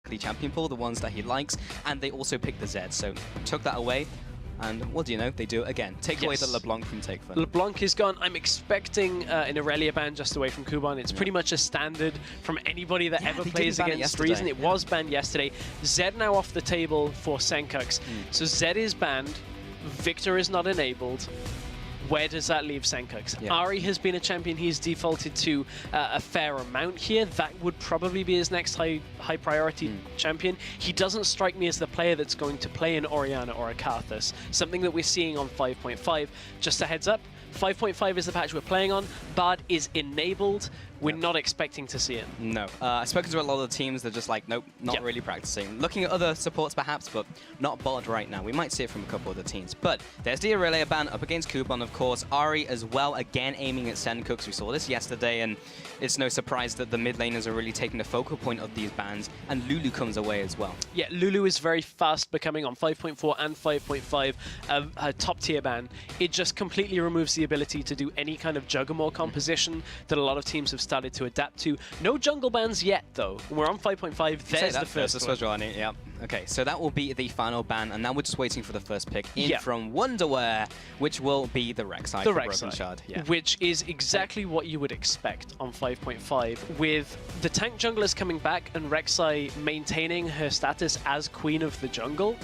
weekly champion pool, the ones that he likes, and they also picked the Zed, so took that away. And what do you know? They do it again. Take away the LeBlanc from Takefun. LeBlanc is gone. I'm expecting an Irelia ban just away from Kuban. It's pretty much a standard from anybody that ever plays against Reason. It was banned yesterday. Zed now off the table for Senkux. So Zed is banned. Victor is not enabled. Where does that leave Senkux? Ari has been a champion he's defaulted to a fair amount here. That would probably be his next high priority champion. He doesn't strike me as the player that's going to play an Orianna or a Karthus, something that we're seeing on 5.5. Just a heads up, 5.5 is the patch we're playing on. Bard is enabled. We're not expecting to see it. No. I've spoken to a lot of the teams. They're just like, nope, not really practicing. Looking at other supports perhaps, but not Bard right now. We might see it from a couple of the teams. But there's the Irelia ban up against Kuban, of course. Ari as well, again aiming at Senkux. We saw this yesterday, and it's no surprise that the mid laners are really taking the focal point of these bans, and Lulu comes away as well. Yeah, Lulu is very fast becoming on 5.4 and 5.5 a top tier ban. It just completely removes the ability to do any kind of Juggernaut composition that a lot of teams have started to adapt to. No jungle bans yet, though. We're on 5.5. There's the first one. Yeah. Okay, so that will be the final ban, and now we're just waiting for the first pick in from Wonderwear, which will be the Rek'Sai for Broken Shard. Which is exactly what you would expect on 5.5. With the tank junglers coming back and Rek'Sai maintaining her status as Queen of the Jungle,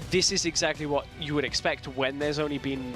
this is exactly what you would expect when there's only been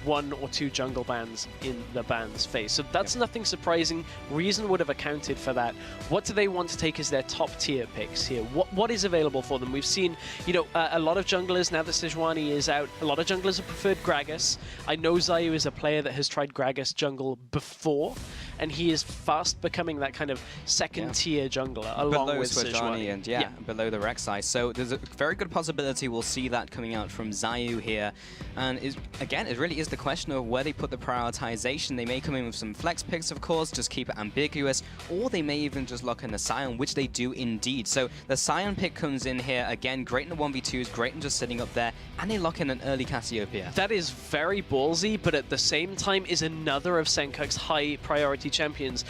1 or 2 jungle bans in the bans phase. So that's nothing surprising. Reason would have accounted for that. What do they want to take as their top tier picks here? What is available for them? We've seen, you know, a lot of junglers, now that Sejuani is out, a lot of junglers have preferred Gragas. I know Zayu is a player that has tried Gragas jungle before, and he is fast becoming that kind of second tier jungler along with Sejuani. And below the Rek'Sai. So there's a very good possibility we'll see that coming out from Zayu here. And again, it really is the question of where they put the prioritization. They may come in with some flex picks, of course, just keep it ambiguous, or they may even just lock in the Sion, which they do indeed. So the Sion pick comes in here, again, great in the 1v2s, great in just sitting up there, and they lock in an early Cassiopeia. That is very ballsy, but at the same time is another of Senkux's high priority champions.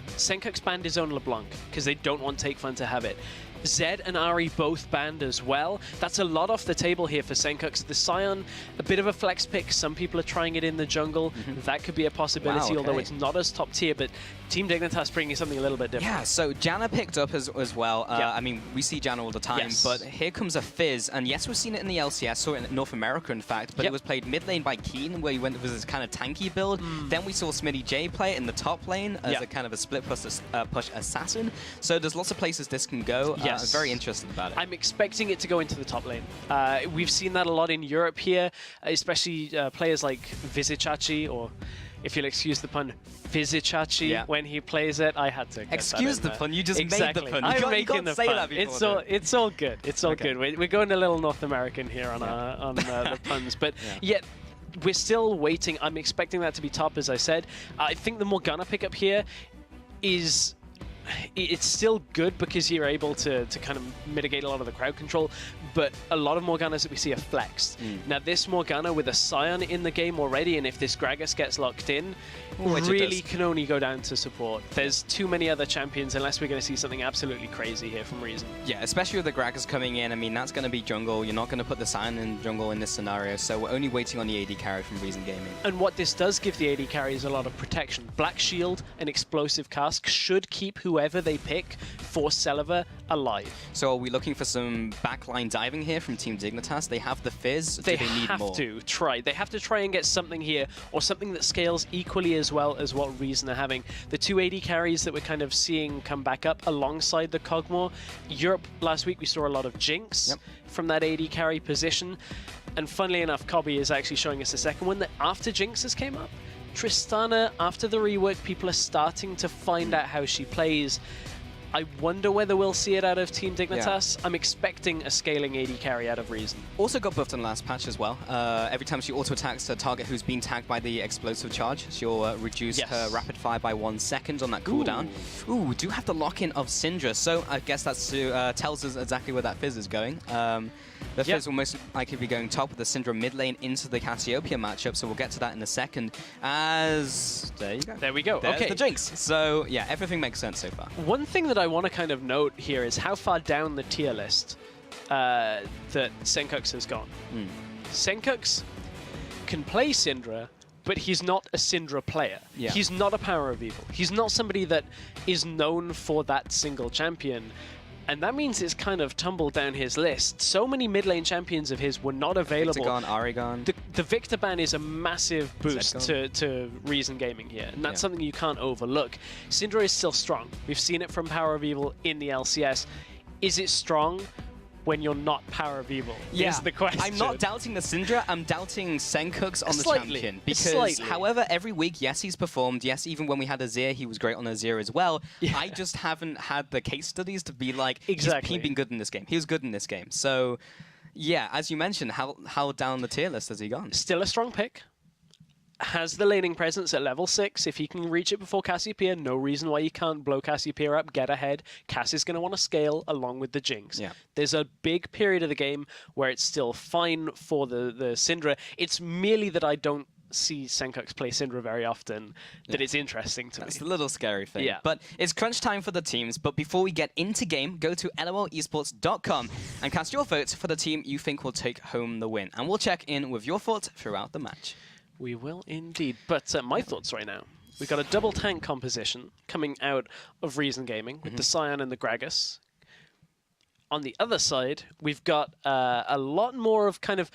Senkux banned his own LeBlanc because they don't want Takefun to have it. Zed and Ari both banned as well. That's a lot off the table here for Senkux. The Sion, a bit of a flex pick. Some people are trying it in the jungle. That could be a possibility, although it's not as top tier, but Team Dignitas bringing something a little bit different. Yeah, so Janna picked up as well. I mean, we see Janna all the time, but here comes a Fizz, and yes, we've seen it in the LCS, saw it in North America, in fact, but it was played mid lane by Keen, where he went with this kind of tanky build. Then we saw Smitty J play it in the top lane as a kind of a split push assassin. So there's lots of places this can go. I'm very interested about it. I'm expecting it to go into the top lane. We've seen that a lot in Europe here, especially players like Vizicachi, or if you'll excuse the pun, Vizicachi, when he plays it. I had to get excuse the pun, you just made the pun. I'm making the pun. It's all good. It's all good. We're going a little North American here on the puns, but yet we're still waiting. I'm expecting that to be top, as I said. I think the Morgana pickup here is... It's still good because you're able to kind of mitigate a lot of the crowd control, but a lot of Morganas that we see are flexed. Now this Morgana with a Sion in the game already, and if this Gragas gets locked in, really can only go down to support. There's too many other champions unless we're going to see something absolutely crazy here from Reason. Yeah, especially with the Gragas coming in. I mean, that's going to be jungle. You're not going to put the Sion in jungle in this scenario, so we're only waiting on the AD carry from Reason Gaming. And what this does give the AD carry is a lot of protection. Black Shield and Explosive Cask should keep whoever they pick for Celiver alive. So are we looking for some backline diving here from Team Dignitas? They have the Fizz. They have to try. They have to try and get something here, or something that scales equally as well as what Reason are having. The 2 AD carries that we're kind of seeing come back up alongside the Kog'Maw. Europe last week we saw a lot of Jinx from that AD carry position, and funnily enough, Cobby is actually showing us a second one that after Jinx has came up. Tristana, after the rework, people are starting to find out how she plays. I wonder whether we'll see it out of Team Dignitas. I'm expecting a scaling AD carry out of Reason. Also got buffed in the last patch as well. Every time she auto-attacks a target who's been tagged by the explosive charge, she'll reduce her rapid fire by 1 second on that cooldown. Ooh, we do have the lock-in of Syndra, so I guess that tells us exactly where that Fizz is going. The Fizz will most likely be going top with the Syndra mid lane into the Cassiopeia matchup, so we'll get to that in a second. There you go. There we go. There's the Jinx. So yeah, everything makes sense so far. One thing that that I want to kind of note here is how far down the tier list that Senkux has gone. Senkux can play Syndra, but he's not a Syndra player. Yeah. He's not a Power of Evil. He's not somebody that is known for that single champion. And that means it's kind of tumbled down his list. So many mid lane champions of his were not available. Victor gone, Ari gone. The Victor ban is a massive boost to Reason Gaming here, and that's something you can't overlook. Syndra is still strong. We've seen it from Power of Evil in the LCS. Is it strong when you're not Power of Evil? Is the question. I'm not doubting the Syndra, I'm doubting Senkux on the champion. Because, however, every week, yes, he's performed. Yes, even when we had Azir, he was great on Azir as well. I just haven't had the case studies to be like, he's been good in this game. He was good in this game. So, yeah, as you mentioned, how down the tier list has he gone? Still a strong pick. Has the laning presence at level 6. If he can reach it before Cassiopeia, no reason why you can't blow Cassiopeia up, get ahead. Cass is going to want to scale along with the Jinx. There's a big period of the game where it's still fine for the Syndra. It's merely that I don't see Senkux play Syndra very often that it's interesting to me. It's a little scary thing. But it's crunch time for the teams. But before we get into game, go to lolesports.com and cast your votes for the team you think will take home the win. And we'll check in with your thoughts throughout the match. We will indeed. But my thoughts right now. We've got a double tank composition coming out of Reason Gaming with the Sion and the Gragas. On the other side, we've got a lot more of kind of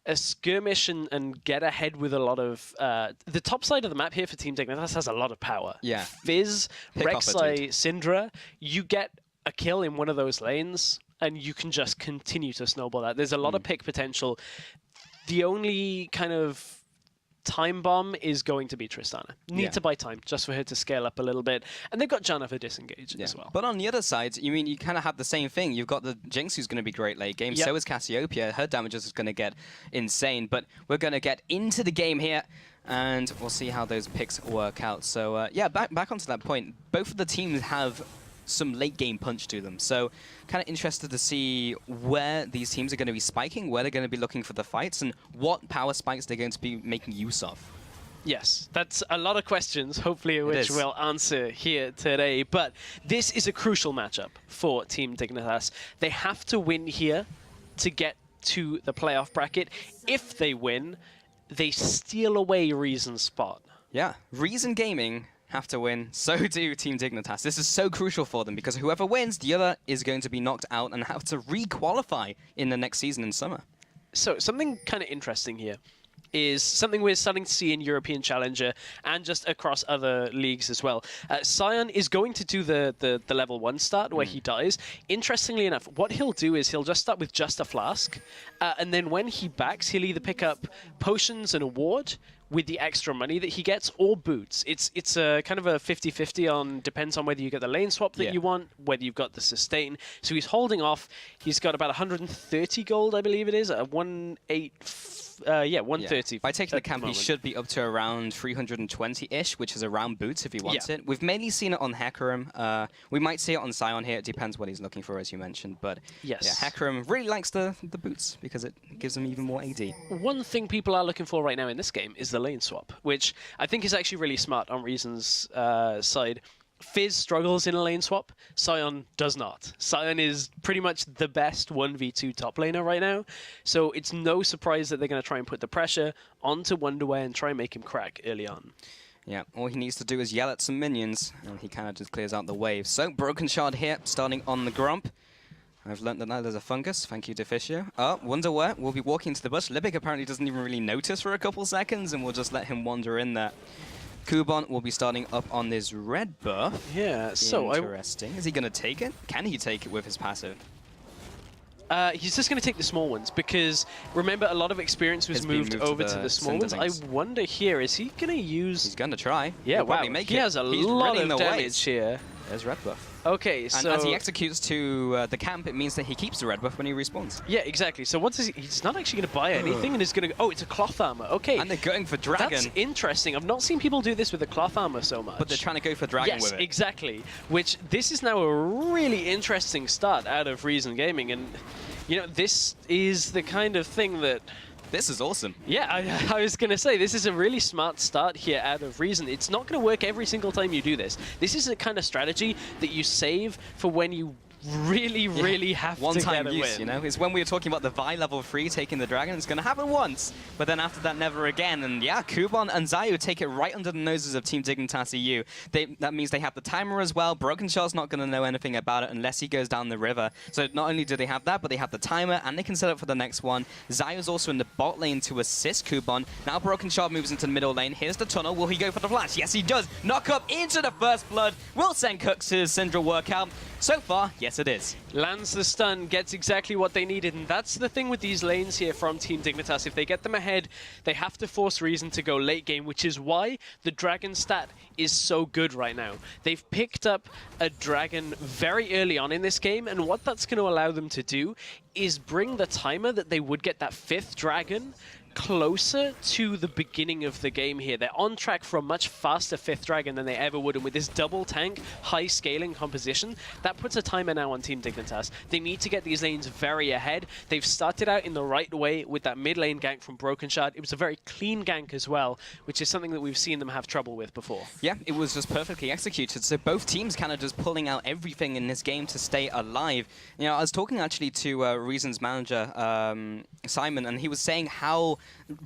a skirmish and get ahead with a lot of... the top side of the map here for Team Dignitas has a lot of power. Fizz, Rek'Sai, Syndra, you get a kill in one of those lanes and you can just continue to snowball that. There's a lot of pick potential. The only kind of time bomb is going to be Tristana. Need to buy time just for her to scale up a little bit. And they've got Janna for disengage as well. But on the other side, you kind of have the same thing. You've got the Jinx who's going to be great late game. So is Cassiopeia. Her damage is going to get insane. But we're going to get into the game here. And we'll see how those picks work out. So yeah, back onto that point. Both of the teams have some late game punch to them. So kind of interested to see where these teams are going to be spiking, where they're going to be looking for the fights, and what power spikes they're going to be making use of. Yes, that's a lot of questions, hopefully, which we'll answer here today. But this is a crucial matchup for Team Dignitas. They have to win here to get to the playoff bracket. If they win, they steal away Reason's spot. Yeah, Reason Gaming have to win, so do Team Dignitas. This is so crucial for them because whoever wins, the other is going to be knocked out and have to re-qualify in the next season in summer. So something kind of interesting here is something we're starting to see in European Challenger and just across other leagues as well. Sion is going to do the level 1 start where he dies. Interestingly enough, what he'll do is he'll just start with just a flask, and then when he backs, he'll either pick up potions and a ward with the extra money that he gets, or boots. It's a kind of a 50-50 on, depends on whether you get the lane swap that you want, whether you've got the sustain. So he's holding off. He's got about 130 gold, I believe it is, at 130. By taking the camp, he should be up to around 320-ish, which is around boots if he wants it. We've mainly seen it on Hecarim. We might see it on Sion here. It depends what he's looking for, as you mentioned. But yeah, Hecarim really likes the boots because it gives him even more AD. One thing people are looking for right now in this game is the lane swap, which I think is actually really smart on Reason's side. Fizz struggles in a lane swap. Sion does not. Sion is pretty much the best 1v2 top laner right now. So it's no surprise that they're going to try and put the pressure onto Wonderwear and try and make him crack early on. Yeah, all he needs to do is yell at some minions, and he kind of just clears out the wave. So, Broken Shard here, starting on the Grump. I've learned that now there's a fungus. Thank you, Deficio. Oh, Wonderwear will be walking into the bush. Libic apparently doesn't even really notice for a couple seconds, and we'll just let him wander in there. Kubon will be starting up on this red buff. Yeah, so interesting. Is he going to take it? Can he take it with his passive? He's just going to take the small ones because, remember, a lot of experience was moved over to the small ones. I wonder here, is he going to use... He's going to try. Yeah, wow. He has a lot of damage here. There's red buff. Okay, so... And as he executes to the camp, it means that he keeps the red buff when he respawns. Yeah, exactly. So what does he's not actually going to buy anything and is going to... Oh, it's a cloth armor. Okay. And they're going for dragon. That's interesting. I've not seen people do this with the cloth armor so much. But they're trying to go for dragon with it. Yes, exactly. Which, this is now a really interesting start out of Reason Gaming. And, you know, this is the kind of thing that This is awesome. Yeah, I was going to say, this is a really smart start here out of Reason. It's not going to work every single time you do this. This is a kind of strategy that you save for when you really have to get a use, win. you know? It's when we were talking about the Vi level 3 taking the dragon, it's going to happen once, but then after that, never again. And yeah, Kuban and Zayu take it right under the noses of Team Dignitas EU. That means they have the timer as well. Broken Shot's not going to know anything about it unless he goes down the river. So not only do they have that, but they have the timer, and they can set up for the next one. Zayu's also in the bot lane to assist Kuban. Now Broken Shot moves into the middle lane. Here's the tunnel. Will he go for the flash? Yes, he does. Knock up into the first blood. Will send Cooks his Syndra work out? So far, yes it is. Lands the stun, gets exactly what they needed, and that's the thing with these lanes here from Team Dignitas. If they get them ahead, they have to force Reason to go late game, which is why the Dragon stat is so good right now. They've picked up a Dragon very early on in this game, and what that's going to allow them to do is bring the timer that they would get that 5th Dragon closer to the beginning of the game here. They're on track for a much faster 5th Dragon than they ever would, and with this double tank, high scaling composition, that puts a timer now on Team Dignitas. They need to get these lanes very ahead. They've started out in the right way with that mid lane gank from Broken Shard. It was a very clean gank as well, which is something that we've seen them have trouble with before. Yeah, it was just perfectly executed. So both teams kind of just pulling out everything in this game to stay alive. You know, I was talking actually to Reason's manager, Simon, and he was saying how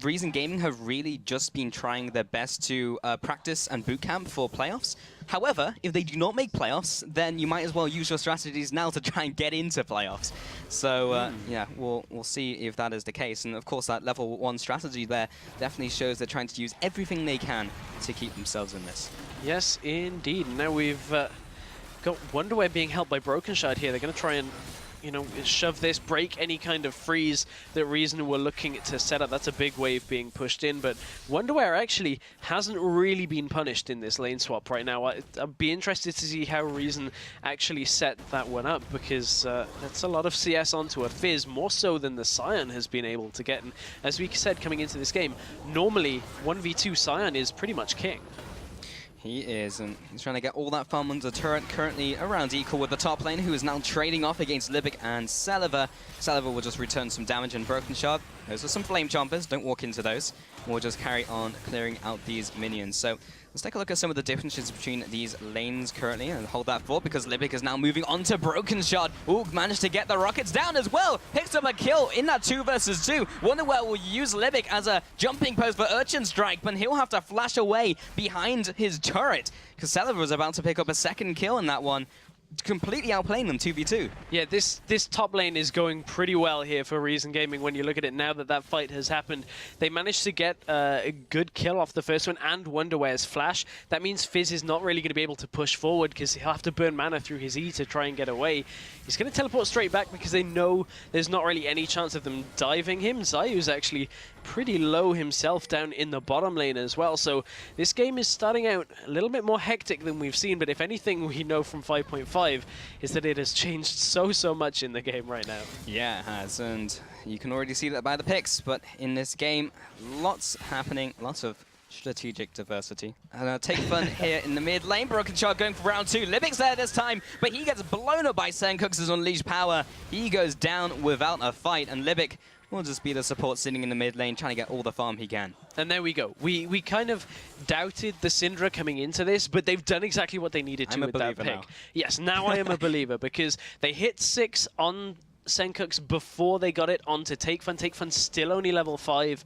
Reason Gaming have really just been trying their best to practice and bootcamp for playoffs. However, if they do not make playoffs, then you might as well use your strategies now to try and get into playoffs. So yeah, we'll see if that is the case. And of course, that level 1 strategy there definitely shows they're trying to use everything they can to keep themselves in this. Yes, indeed. Now we've got Wonderwear being held by Broken Shard here. They're going to try and, you know, shove this, break any kind of freeze that Reason were looking to set up. That's a big wave being pushed in, but Wonderwear actually hasn't really been punished in this lane swap right now. I'd be interested to see how Reason actually set that one up, because that's a lot of CS onto a Fizz, more so than the Scion has been able to get. And as we said coming into this game, normally 1v2 Scion is pretty much king. He is, and he's trying to get all that farm under turret, currently around equal with the top lane, who is now trading off against Libic and Saliver. Saliver will just return some damage and Broken Shard. Those are some flame chompers, don't walk into those. We'll just carry on clearing out these minions. So let's take a look at some of the differences between these lanes currently, and hold that thought because Libic is now moving on to Broken Shard. Ooh, managed to get the rockets down as well. Picks up a kill in that 2 versus 2. Wonderwell will use Libic as a jumping post for Urchin Strike, but he'll have to flash away behind his turret because Saliver was about to pick up a 2nd kill in that one. Completely outplaying them 2v2. Yeah, this top lane is going pretty well here for Reason Gaming when you look at it now that that fight has happened. They managed to get a good kill off the first one and Wonderwear's flash. That means Fizz is not really going to be able to push forward because he'll have to burn mana through his E to try and get away. He's going to teleport straight back because they know there's not really any chance of them diving him. Zayu's actually pretty low himself down in the bottom lane as well. So this game is starting out a little bit more hectic than we've seen, but if anything we know from 5.5 is that it has changed so much in the game right now. Yeah, it has, and you can already see that by the picks, but in this game, lots happening, lots of strategic diversity. And take fun here in the mid lane. Broken Shard going for round 2. Libic's there this time, but he gets blown up by Sencooks' Unleashed Power. He goes down without a fight, and Libic will just be the support sitting in the mid lane, trying to get all the farm he can. And there we go. We kind of doubted the Syndra coming into this, but they've done exactly what they needed to with that pick. Now. Yes, now I am a believer, because they hit 6 on Sencooks before they got it onto Takefun. Takefun's still only level 5.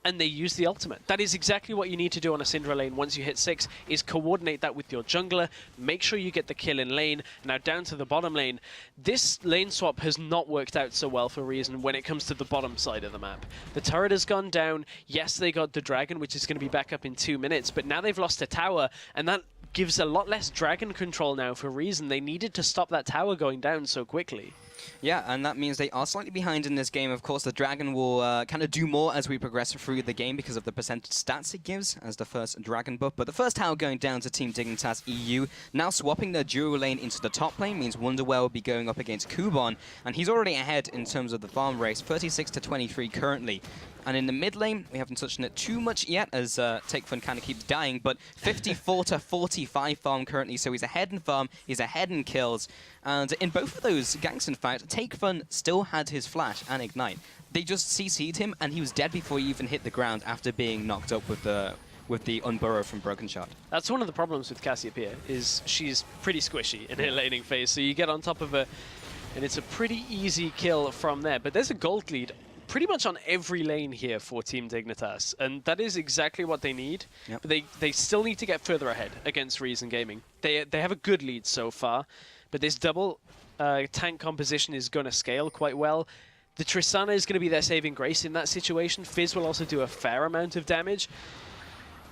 And they use the ultimate. That is exactly what you need to do on a Syndra lane once you hit 6, is coordinate that with your jungler, make sure you get the kill in lane. Now down to the bottom lane. This lane swap has not worked out so well for Reason when it comes to the bottom side of the map. The turret has gone down. Yes, they got the dragon, which is going to be back up in 2 minutes, but now they've lost a tower, and that gives a lot less dragon control now for Reason. They needed to stop that tower going down so quickly. Yeah, and that means they are slightly behind in this game. Of course, the Dragon will kind of do more as we progress through the game because of the percentage stats it gives as the first Dragon buff. But the first tower going down to Team Dignitas EU. Now swapping their dual lane into the top lane means Wonderwell will be going up against Kuban, and he's already ahead in terms of the farm race, 36 to 23 currently. And in the mid lane, we haven't touched on it too much yet as Takefun kind of keeps dying, but 54 to 45 farm currently, so he's ahead in farm, he's ahead in kills. And in both of those ganks, in fact, Takefun still had his flash and ignite. they just CC'd him, and he was dead before he even hit the ground after being knocked up with the unburrow from Broken Shot. That's one of the problems with Cassiopeia, is she's pretty squishy in her laning phase. So you get on top of her, and it's a pretty easy kill from there. But there's a gold lead pretty much on every lane here for Team Dignitas, and that is exactly what they need. Yep. But they still need to get further ahead against Reason Gaming. They have a good lead so far, but this double tank composition is going to scale quite well. The Tristana is going to be their saving grace in that situation. Fizz will also do a fair amount of damage.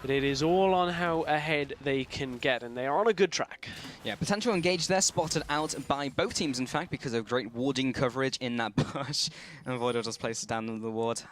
But it is all on how ahead they can get, and they are on a good track. Yeah, potential engage there, spotted out by both teams, in fact, because of great warding coverage in that bush. And Voidal just places down the ward,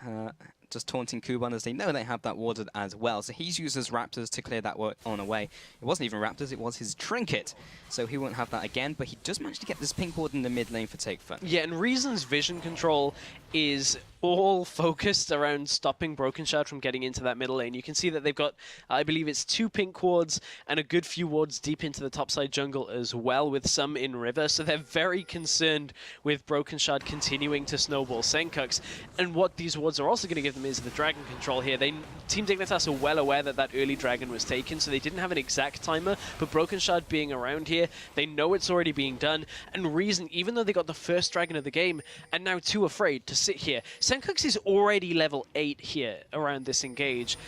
just taunting Kuban as they know they have that warded as well. So he's used his Raptors to clear that on away. It wasn't even Raptors, it was his Trinket. So he won't have that again, but he does manage to get this pink ward in the mid lane for Take Fun. Yeah, and Reason's vision control is all focused around stopping Broken Shard from getting into that middle lane. You can see that they've got, I believe it's 2 pink wards and a good few wards deep into the topside jungle as well, with some in river. So they're very concerned with Broken Shard continuing to snowball Senkux. And what these wards are also going to give them is the dragon control here. Team Dignitas are well aware that that early dragon was taken, so they didn't have an exact timer, but Broken Shard being around here, they know it's already being done. And Reason, even though they got the first dragon of the game, and now too afraid to sit here, Senkux is already level 8 here around this engage.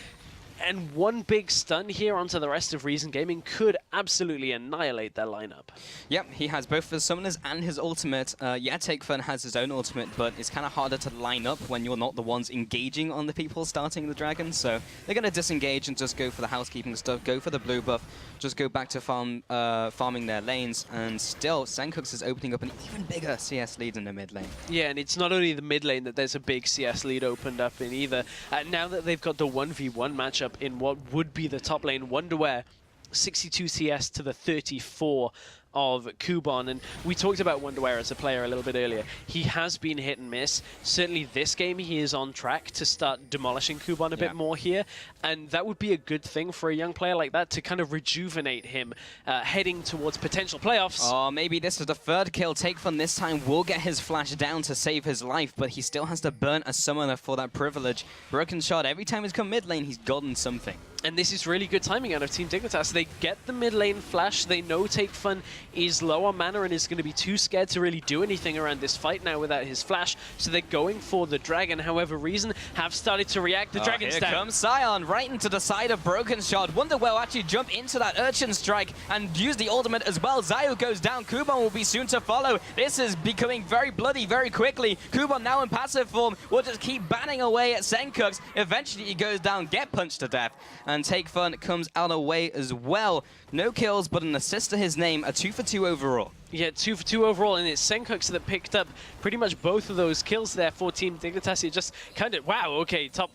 And one big stun here onto the rest of Reason Gaming could absolutely annihilate their lineup. Yep, he has both his summoners and his ultimate. Yeah, Take Fun has his own ultimate, but it's kind of harder to line up when you're not the ones engaging on the people starting the dragon. So they're going to disengage and just go for the housekeeping stuff, go for the blue buff, just go back to farming their lanes. And still, Senkux is opening up an even bigger CS lead in the mid lane. Yeah, and it's not only the mid lane that there's a big CS lead opened up in either. Now that they've got the 1v1 matchup in what would be the top lane, Wonderwear, 62 CS to the 34 of Kuban. And we talked about Wonderwear as a player a little bit earlier. He has been hit and miss. Certainly this game he is on track to start demolishing Kuban a bit more here, and that would be a good thing for a young player like that, to kind of rejuvenate him heading towards potential playoffs. Oh, maybe this is the third kill. Take Fun this time will get his flash down to save his life, but he still has to burn a summoner for that privilege. Broken Shot, every time he's come mid lane, he's gotten something. And this is really good timing out of Team Dignitas. They get the mid lane flash. They know Take Fun is low on mana and is going to be too scared to really do anything around this fight now without his flash. So they're going for the dragon. However, Reason have started to react. The dragon's down. Here comes Scion right into the side of Broken Shot. Wonderwell actually jump into that Urchin Strike and use the ultimate as well. Zayu goes down. Kuban will be soon to follow. This is becoming very bloody very quickly. Kuban now in passive form will just keep banning away at Senkux. Eventually he goes down, get punched to death. And Take Fun comes out away as well. No kills, but an assist to his name, a 2 for 2 overall. Yeah, 2 for 2 overall, and it's Senkux that picked up pretty much both of those kills there for Team Dignitas. It just kind of, wow, okay, top.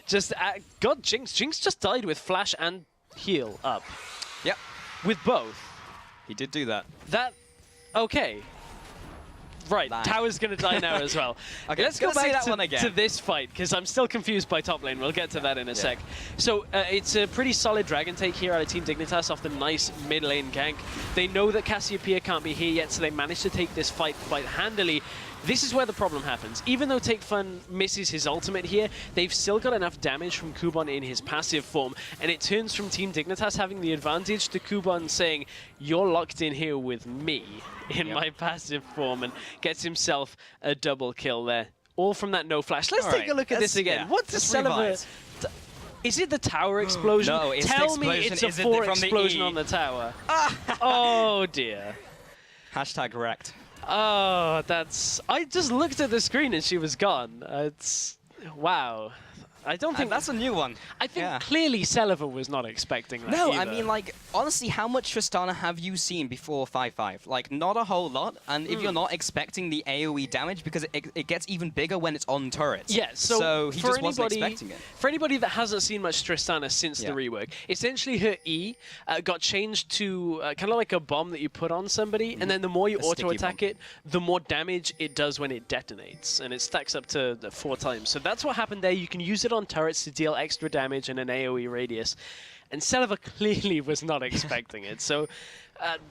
Just, God, Jinx. Jinx just died with flash and heal up. Yep. With both. He did do that. Okay. Right, Lie. Tower's going to die now as well. Okay, let's go back to this fight, because I'm still confused by top lane. We'll get to that in a sec. So it's a pretty solid dragon take here out of Team Dignitas off the nice mid lane gank. They know that Cassiopeia can't be here yet, so they managed to take this fight quite handily. This is where the problem happens. Even though Take Fun misses his ultimate here, they've still got enough damage from Kuban in his passive form, and it turns from Team Dignitas having the advantage to Kuban saying, "You're locked in here with me in my passive form," and gets himself a double kill there. All from that no flash. Let's take a look at this again. Yeah, What's the celebrate? Is it the tower explosion? No, it's Tell the me it's a 4 explosion on the tower. Oh dear. Hashtag wrecked. Oh, that's... I just looked at the screen and she was gone. It's... Wow. I don't think... that's a new one. I think clearly Celiva was not expecting that No, either. I mean, like, honestly, how much Tristana have you seen before 5-5? Like, not a whole lot. And if you're not expecting the AoE damage, because it gets even bigger when it's on turrets. Yeah, so he just wasn't expecting it. For anybody that hasn't seen much Tristana since the rework, essentially her E got changed to kind of like a bomb that you put on somebody, and then the more you auto-attack it, the more damage it does when it detonates, and it stacks up to 4 times. So that's what happened there. You can use it on turrets to deal extra damage in an AoE radius, and Celiva clearly was not expecting it. So,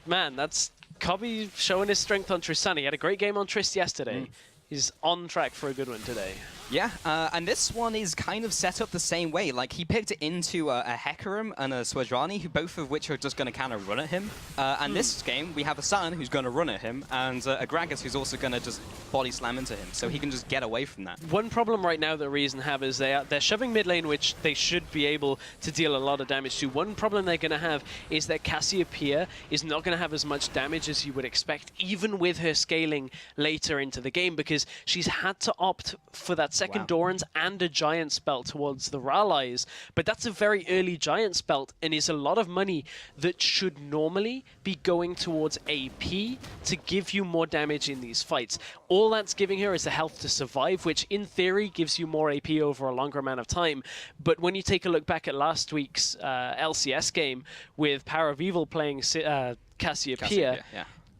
man, that's Cobby showing his strength on Tristana. He had a great game on Trist yesterday. He's on track for a good one today. Yeah, and this one is kind of set up the same way. Like, he picked it into a Hecarim and a Swajrani, who both of which are just going to kind of run at him. And this game, we have a Sun who's going to run at him, and a Gragas who's also going to just body slam into him, so he can just get away from that. One problem right now that Reason have is they're shoving mid lane, which they should be able to deal a lot of damage to. One problem they're going to have is that Cassiopeia is not going to have as much damage as you would expect, even with her scaling later into the game, because she's had to opt for that second Doran's and a Giant Spell towards the Rallies. But that's a very early Giant Spell and is a lot of money that should normally be going towards AP to give you more damage in these fights. All that's giving her is the health to survive, which in theory gives you more AP over a longer amount of time. But when you take a look back at last week's LCS game with Power of Evil playing Cassiopeia,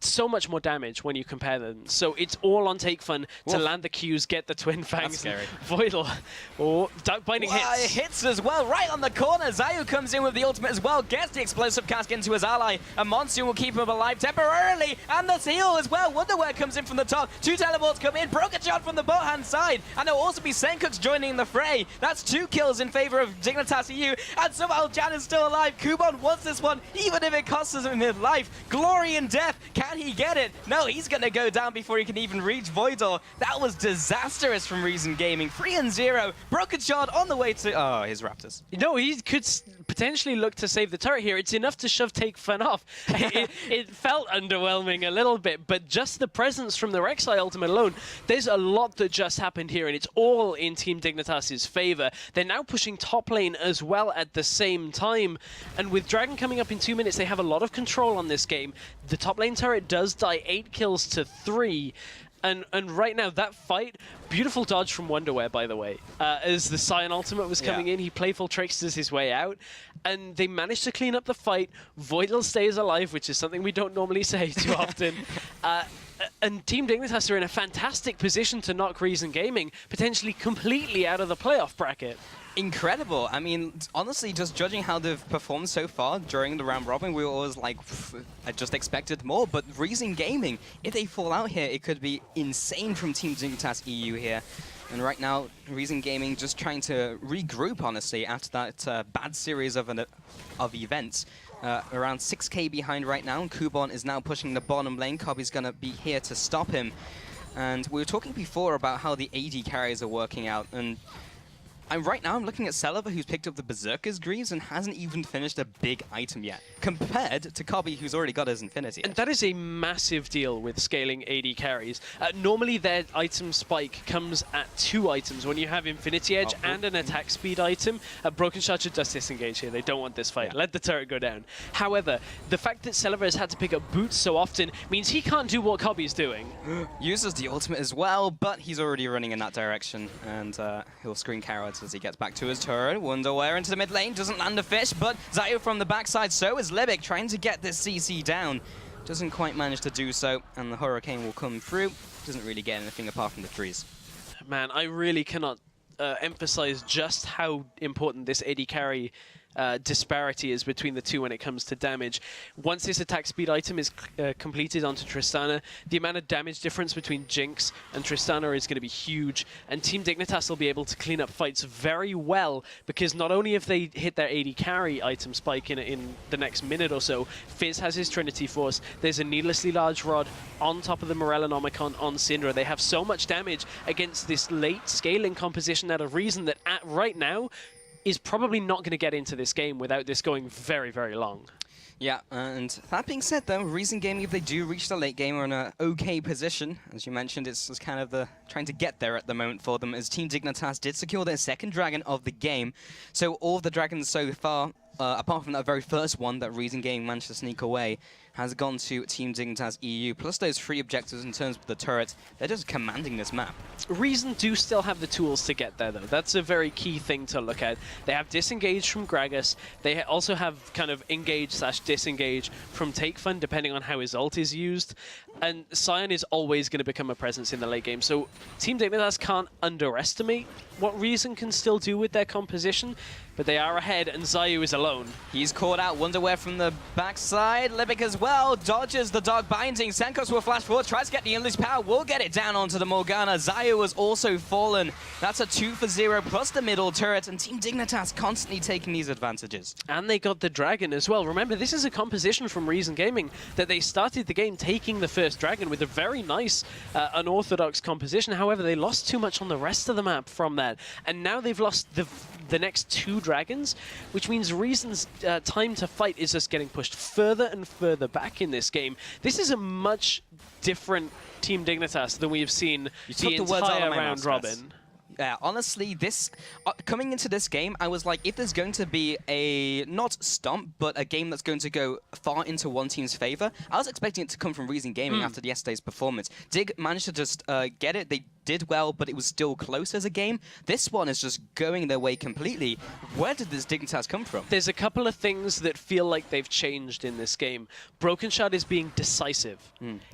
so much more damage when you compare them. So it's all on Take Fun to land the Qs, get the Twin Fangs. Voidal. Oh, Binding hits. It hits as well, right on the corner. Zayu comes in with the ultimate as well, gets the explosive cast into his ally, and Monsoon will keep him alive temporarily, and the seal as well. Wonderwear comes in from the top. 2 teleports come in, broken shot from the bot-hand side, and there'll also be Senkux joining the fray. That's 2 kills in favor of Dignitas EU, and somehow Jan is still alive. Kuban wants this one, even if it costs him his life. Glory and death. Can he get it? No, he's going to go down before he can even reach Voidor. That was disastrous from Reason Gaming. 3-0. Broken shot on the way to... Oh, his Raptors. No, he could potentially look to save the turret here. It's enough to shove Take Fun off. It felt underwhelming a little bit, but just the presence from the Rek'Sai ultimate alone, there's a lot that just happened here, and it's all in Team Dignitas' favor. They're now pushing top lane as well at the same time, and with Dragon coming up in 2 minutes, they have a lot of control on this game. The top lane turret does die 8 kills to 3. And right now, that fight, beautiful dodge from Wonderwear, by the way. As the Sion ultimate was coming in, he playful tricksters his way out, and they managed to clean up the fight. Voidal stays alive, which is something we don't normally say too often. And Team Dignitas are in a fantastic position to knock Reason Gaming potentially completely out of the playoff bracket. Incredible. I mean, honestly, just judging how they've performed so far during the round robin, we were always like, I just expected more. But Reason Gaming, if they fall out here, it could be insane from Team Dignitas EU here. And right now, Reason Gaming just trying to regroup, honestly, after that bad series of events. Around 6k behind right now, and Kuban is now pushing the bottom lane. Kobe's going to be here to stop him. And we were talking before about how the AD carries are working out, and right now I'm looking at Celeber, who's picked up the Berserker's Greaves and hasn't even finished a big item yet, compared to Kobe, who's already got his Infinity. And that is a massive deal with scaling AD carries. Normally their item spike comes at 2 items. When you have Infinity Edge and an attack speed item, Broken Shot should just disengage here. They don't want this fight. Let the turret go down. However, the fact that Celeber has had to pick up boots so often means he can't do what Kobe's doing. Uses the ultimate as well, but he's already running in that direction, and he'll screen carrots as he gets back to his turret. Wonderwear into the mid lane, doesn't land a fish, but Zayu from the backside, so is Libic, trying to get this CC down. Doesn't quite manage to do so, and the Hurricane will come through. Doesn't really get anything apart from the trees. Man, I really cannot emphasize just how important this AD carry disparity is between the two when it comes to damage. Once this attack speed item is completed onto Tristana, the amount of damage difference between Jinx and Tristana is going to be huge, and Team Dignitas will be able to clean up fights very well, because not only have they hit their AD carry item spike in the next minute or so, Fizz has his Trinity Force, there's a needlessly large rod on top of the Morellonomicon on Syndra. They have so much damage against this late scaling composition at a Reason that right now is probably not going to get into this game without this going very, very long. Yeah, and that being said, though, Reason Gaming, if they do reach the late game, are in an okay position. As you mentioned, it's kind of trying to get there at the moment for them, as Team Dignitas did secure their second dragon of the game. So all of the dragons so far, apart from that very first one that Reason Gaming managed to sneak away, has gone to Team Dignitas EU, plus those 3 objectives in terms of the turrets. They're just commanding this map. Reason do still have the tools to get there, though. That's a very key thing to look at. They have disengage from Gragas. They also have kind of engage/disengage from Take Fun, depending on how his ult is used. And Sion is always going to become a presence in the late game. So Team Dignitas can't underestimate what Reason can still do with their composition, but they are ahead, and Zayu is alone. He's caught out. Wonderwear from the backside. Libic as well dodges the dog binding. Senkos will flash forward, tries to get the Unleash power, will get it down onto the Morgana. Zayu has also fallen. That's a 2 for 0 plus the middle turret, and Team Dignitas constantly taking these advantages. And they got the Dragon as well. Remember, this is a composition from Reason Gaming that they started the game taking the first Dragon with a very nice, unorthodox composition. However, they lost too much on the rest of the map from that. And now they've lost the next 2 Dragons, which means Reason's time to fight is just getting pushed further and further back in this game. This is a much different Team Dignitas than we've seen the entire round robin. Yeah, honestly, this coming into this game, I was like, if there's going to be a, not stomp, but a game that's going to go far into one team's favor, I was expecting it to come from Reason Gaming after yesterday's performance. Dig managed to just get it. They did well, but it was still close as a game. This one is just going their way completely. Where did this Dignitas come from? There's a couple of things that feel like they've changed in this game. Broken Shard is being decisive.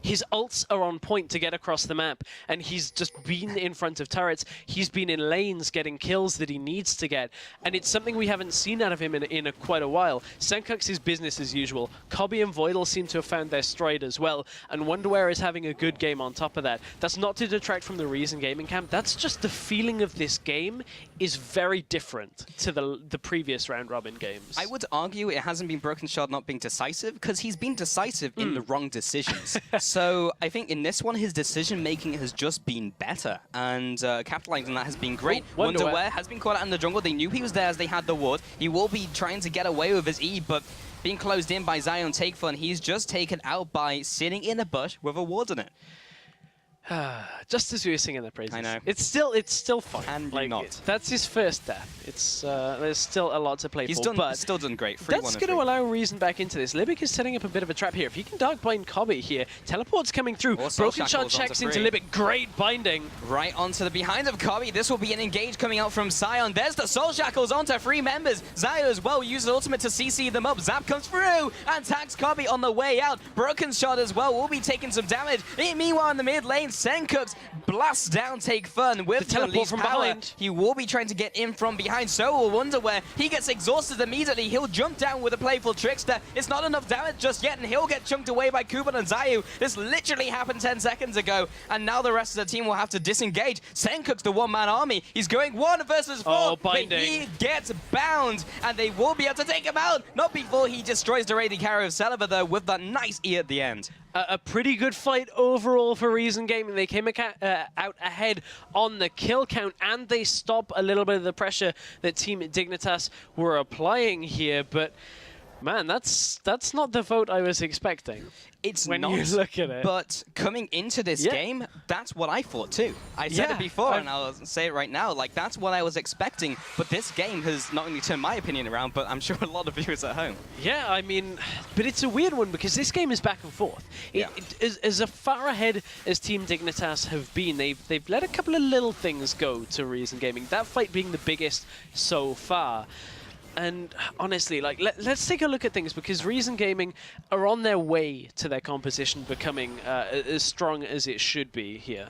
His ults are on point to get across the map, and he's just been in front of turrets. He's been in lanes getting kills that he needs to get, and it's something we haven't seen out of him in quite a while. Senkux is business as usual. Cobby and Voidal seem to have found their stride as well, and Wonderwear is having a good game on top of that. That's not to detract from the Reason Gaming camp. That's just the feeling of this game is very different to the previous round robin games. I would argue it hasn't been Broken Shard not being decisive, because he's been decisive in the wrong decisions. So I think in this one, his decision making has just been better, and capitalizing on that has been great. Wonderwear has been caught out in the jungle. They knew he was there as they had the ward. He will be trying to get away with his E, but being closed in by Zion Takefun, he's just taken out by sitting in a bush with a ward on it. Just as we were singing the praises. I know. It's still fun. And like, not. That's his first death. It's there's still a lot to play for. He's still done great. That's going to allow Reason back into this. Libic is setting up a bit of a trap here. If he can dark bind Cobby here, teleport's coming through. Broken Shard checks into Libic. Great binding. Right onto the behind of Cobby. This will be an engage coming out from Sion. There's the Soul Shackles onto 3 members. Zayu as well uses ultimate to CC them up. Zap comes through and tags Cobby on the way out. Broken Shard as well will be taking some damage. Meanwhile, in the mid lane, Senkux blasts down Takefun with the teleport from behind. He will be trying to get in from behind. So will Wonderwear. He gets exhausted immediately. He'll jump down with a playful Trickster. It's not enough damage just yet, and he'll get chunked away by Kuban and Zayu. This literally happened 10 seconds ago, and now the rest of the team will have to disengage. Senkuk's the one-man army. He's going 1 versus 4, but he gets bound, and they will be able to take him out. Not before he destroys the raiding carry of Celiva, though, with that nice E at the end. A pretty good fight overall for Reason Gaming. They came out ahead on the kill count, and they stop a little bit of the pressure that Team Dignitas were applying here. But man, that's not the vote I was expecting. It's when not, you look at it. But coming into this game, that's what I thought too. I said it before, and I'll say it right now. Like, that's what I was expecting. But this game has not only turned my opinion around, but I'm sure a lot of viewers at home. Yeah, I mean, but it's a weird one because this game is back and forth. As far ahead as Team Dignitas have been, they've let a couple of little things go to Reason Gaming. That fight being the biggest so far. And honestly, like, let's take a look at things, because Reason Gaming are on their way to their composition becoming as strong as it should be here.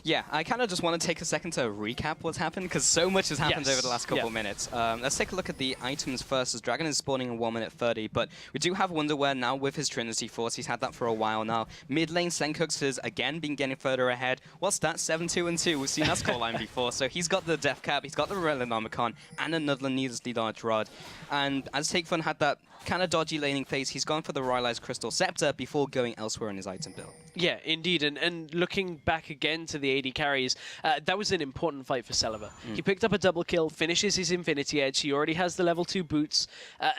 Yeah, I kind of just want to take a second to recap what's happened, because so much has happened over the last couple of minutes. Let's take a look at the items first, as Dragon is spawning in 1 minute 30, but we do have Wonderwear now with his Trinity Force. He's had that for a while now. Mid lane, Senkux has again been getting further ahead. What's that? 7-2-2. We've seen that scoreline before, so he's got the Death Cap, he's got the Relinomicon, and another needlessly large rod. And as Takefun had that kind of dodgy laning phase, he's gone for the Royalized Crystal Scepter before going elsewhere in his item build. Yeah, indeed. And looking back again to the AD carries, that was an important fight for Celiva. He picked up a double kill, finishes his Infinity Edge. He already has the level 2 boots,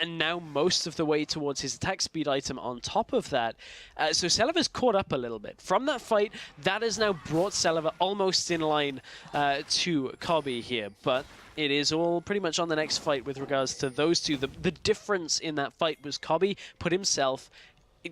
and now most of the way towards his attack speed item on top of that. So Celiva's caught up a little bit. From that fight, that has now brought Celiva almost in line to Cobby here. But it is all pretty much on the next fight with regards to those two. The difference in that fight was Cobby put himself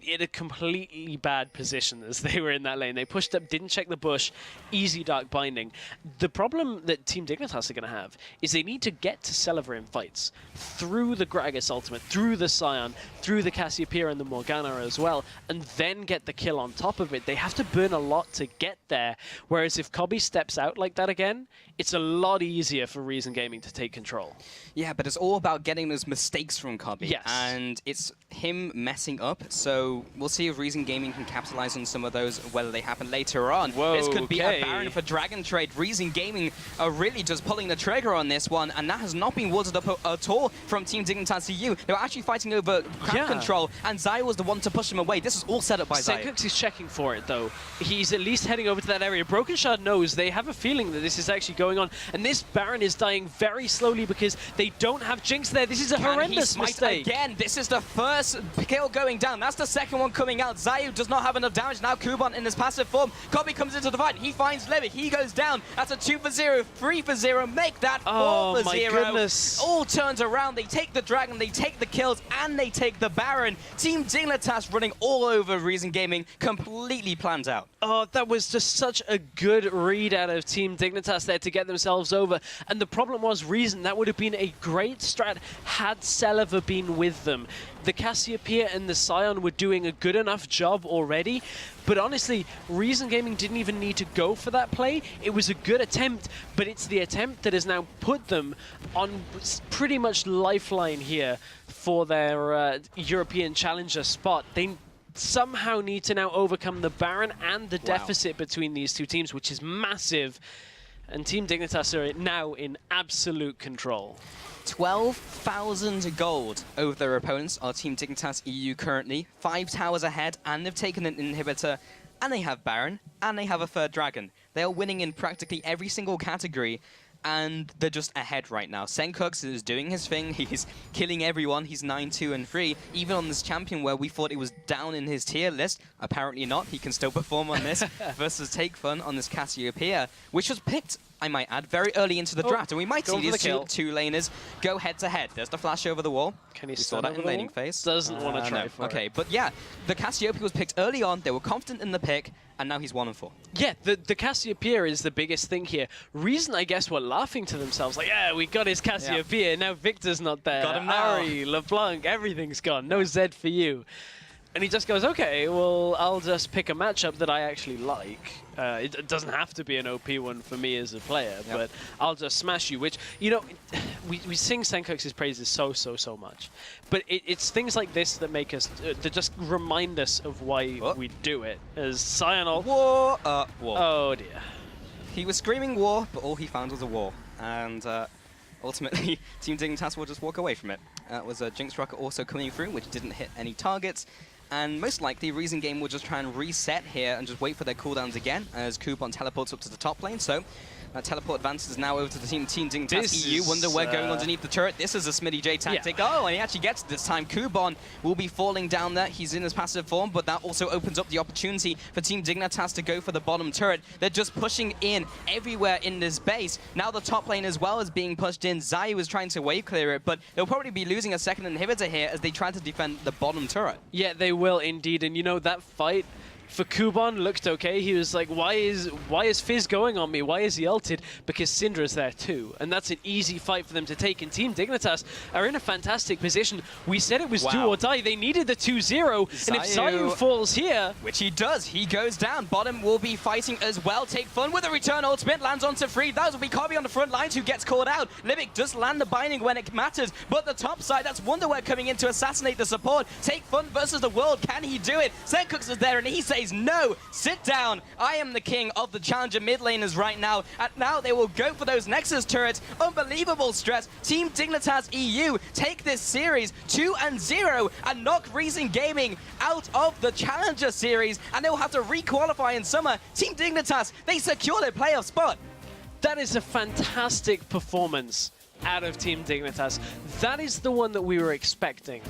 in a completely bad position as they were in that lane. They pushed up, didn't check the bush, easy Dark Binding. The problem that Team Dignitas are going to have is they need to get to Celever in fights through the Gragas ultimate, through the Scion, through the Cassiopeia and the Morgana as well, and then get the kill on top of it. They have to burn a lot to get there, whereas if Kobbe steps out like that again, it's a lot easier for Reason Gaming to take control. Yeah, but it's all about getting those mistakes from Kobbe. Yes. And it's him messing up, so we'll see if Reason Gaming can capitalize on some of those, whether they happen later on. Whoa, this could be a Baron for Dragon trade. Reason Gaming are really just pulling the trigger on this one, and that has not been warded up at all from Team Dignitas EU. They were actually fighting over crowd control, and Xayah was the one to push them away. This is all set up by Xayah. Senkux is checking for it, though. He's at least heading over to that area. Broken Shard knows. They have a feeling that this is actually going on, and this Baron is dying very slowly because they don't have Jinx there. This is a horrendous mistake. Again, this is the first kill going down. That's the second one coming out. Xayah does not have enough damage. Now Kuban in his passive form. Kobbe comes into the fight. He finds Levick. He goes down. That's a 2 for 0, 3 for 0. Make that 4 for 0. My goodness. All turns around. They take the Dragon, they take the kills, and they take the Baron. Team Dignitas running all over Reason Gaming. Completely planned out. Oh, that was just such a good read out of Team Dignitas there to get themselves over. And the problem was Reason. That would have been a great strat had Celever been with them. The Cassiopeia and the Scion were doing a good enough job already, but honestly, Reason Gaming didn't even need to go for that play. It was a good attempt, but it's the attempt that has now put them on pretty much lifeline here for their European Challenger spot. They somehow need to now overcome the Baron and the deficit between these two teams, which is massive. And Team Dignitas are now in absolute control. 12,000 gold over their opponents are Team Dignitas EU currently. 5 towers ahead, and they've taken an inhibitor, and they have Baron, and they have a third Dragon. They are winning in practically every single category, and they're just ahead right now. Senkux is doing his thing. He's killing everyone. He's 9-2 and 3. Even on this champion where we thought it was down in his tier list, apparently not. He can still perform on this versus Take Fun on this Cassiopeia, which was picked, I might add, very early into the draft. And we might see these two laners go head-to-head. There's the flash over the wall. Can he we saw that in laning phase. Doesn't want to try for it. Okay, but yeah, the Cassiopeia was picked early on. They were confident in the pick, and now he's 1-4. Yeah, the Cassiopeia is the biggest thing here. Reason, I guess, were laughing to themselves, like, yeah, we got his Cassiopeia, now Victor's not there. Got him now. Ari, LeBlanc, everything's gone. No Zed for you. And he just goes, okay, well, I'll just pick a matchup that I actually like. It doesn't have to be an OP one for me as a player, but I'll just smash you, which, you know, we sing Senkux's praises so much. But it's things like this that make us, that just remind us of why we do it. As Scion war. Oh, dear. He was screaming war, but all he found was a war. And ultimately, Team Dignitas will just walk away from it. That was a Jinx Rocket also coming through, which didn't hit any targets. And most likely, Reason Game will just try and reset here and just wait for their cooldowns again as Kuban teleports up to the top lane. So that teleport advances now over to the Team Dignitas EU. Wonder where going underneath the turret. This is a Smitty J tactic. Yeah. Oh, and he actually gets it this time. Kuban will be falling down there. He's in his passive form, but that also opens up the opportunity for Team Dignitas to go for the bottom turret. They're just pushing in everywhere in this base. Now the top lane as well is being pushed in. Xayah was trying to wave clear it, but they'll probably be losing a second inhibitor here as they try to defend the bottom turret. Yeah, they will indeed. And you know, that fight for Kuban looked okay. He was like, why is Fizz going on me? Why is he ulted? Because Syndra's there too. And that's an easy fight for them to take. And Team Dignitas are in a fantastic position. We said it was do or die. They needed the 2-0. And if Xayah falls here... Which he does. He goes down. Bottom will be fighting as well. Take Fun with a return ultimate. Lands onto free. That will be Kobbe on the front lines who gets called out. Livic does land the binding when it matters. But the top side, that's Wonderwear coming in to assassinate the support. Take Fun versus the world. Can he do it? Senkux is there and he says, no, sit down. I am the king of the challenger mid laners right now. And now they will go for those Nexus turrets. Unbelievable stress. Team Dignitas EU take this series 2-0 and knock Reason Gaming out of the challenger series. And they will have to re-qualify in summer. Team Dignitas, they secure their playoff spot. That is a fantastic performance out of Team Dignitas. That is the one that we were expecting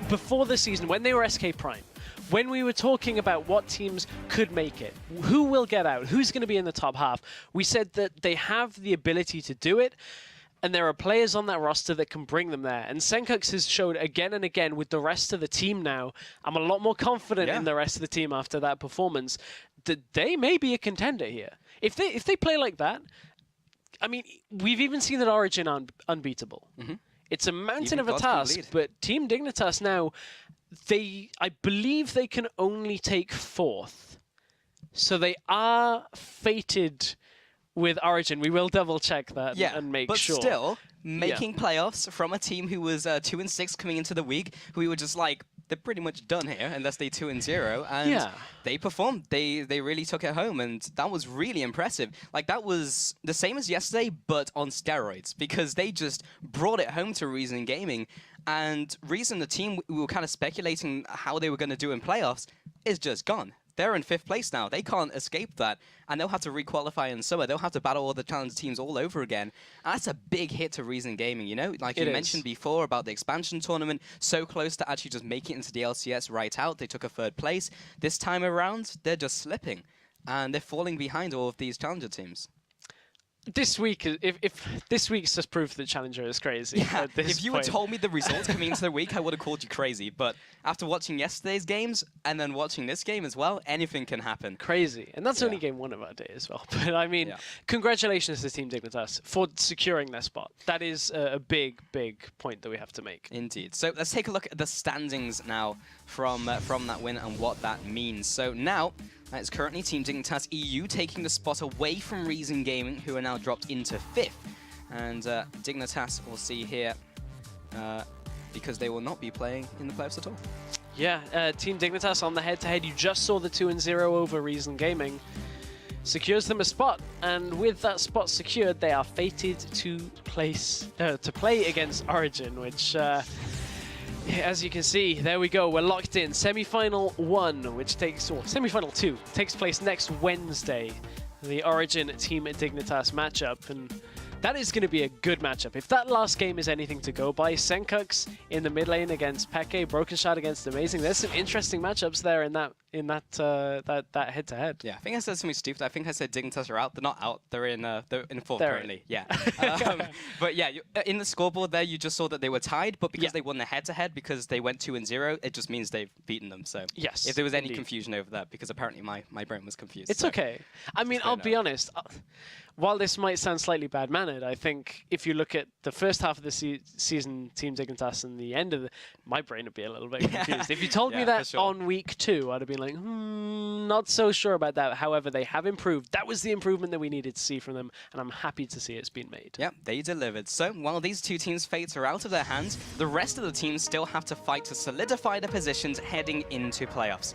before the season when they were SK Prime. When we were talking about what teams could make it, who will get out, who's going to be in the top half, we said that they have the ability to do it. And there are players on that roster that can bring them there. And Senkux has showed again and again with the rest of the team now, I'm a lot more confident in the rest of the team after that performance, that they may be a contender here. If they play like that, I mean, we've even seen that Origin unbeatable. It's a mountain of a task, but Team Dignitas now, I believe they can only take 4th. So they are fated with Origin. We will double check that and make sure. But still, making playoffs from a team who was 2-6 coming into the week, who we were just like, they're pretty much done here unless they 2-0, and they performed. They really took it home, and that was really impressive. Like, that was the same as yesterday, but on steroids, because they just brought it home to Reason Gaming. And Reason, the team we were kind of speculating how they were going to do in playoffs, is just gone. They're in 5th place now. They can't escape that. And they'll have to requalify in summer. They'll have to battle all the challenge teams all over again. And that's a big hit to Reason Gaming, you know? Like you mentioned before about the expansion tournament, so close to actually just making it into the LCS right out. They took a 3rd place. This time around, they're just slipping. And they're falling behind all of these challenger teams. This week, if this week's just proof that Challenger is crazy. Yeah, if you had told me the results coming into the week, I would have called you crazy. But after watching yesterday's games and then watching this game as well, anything can happen. Crazy. And that's only game 1 of our day as well. But I mean, congratulations to Team Dignitas for securing their spot. That is a big, big point that we have to make. Indeed. So let's take a look at the standings now from that win and what that means. So now, it's currently Team Dignitas EU taking the spot away from Reason Gaming, who are now dropped into 5th. And Dignitas, we'll see here, because they will not be playing in the playoffs at all. Yeah, Team Dignitas on the head-to-head. You just saw the 2-0 over Reason Gaming. Secures them a spot, and with that spot secured, they are fated to play against Origin, which... as you can see, there we go. We're locked in. Semi-final 1, which takes, or semi-final 2, takes place next Wednesday. The Origin Team Dignitas matchup, and that is going to be a good matchup. If that last game is anything to go by, Senkux in the mid lane against Peke, Broken Shot against Amazing. There's some interesting matchups there in that head-to-head. Yeah, I think I said something stupid. I think I said Dignitas are out. They're not out. They're in 4th currently. Yeah. But yeah, in the scoreboard there, you just saw that they were tied, but because they won the head-to-head, because they went 2-0, it just means they've beaten them. So yes, if there was any confusion over that, because apparently my brain was confused. It's okay. I mean, I'll be honest. While this might sound slightly bad-mannered, I think if you look at the first half of the season, Team Dignitas, and the end of my brain would be a little bit confused. If you told me that on week 2, I'd have been like, not so sure about that. However, they have improved. That was the improvement that we needed to see from them, and I'm happy to see it's been made. Yeah, they delivered. So while these two teams' fates are out of their hands, the rest of the teams still have to fight to solidify their positions heading into playoffs.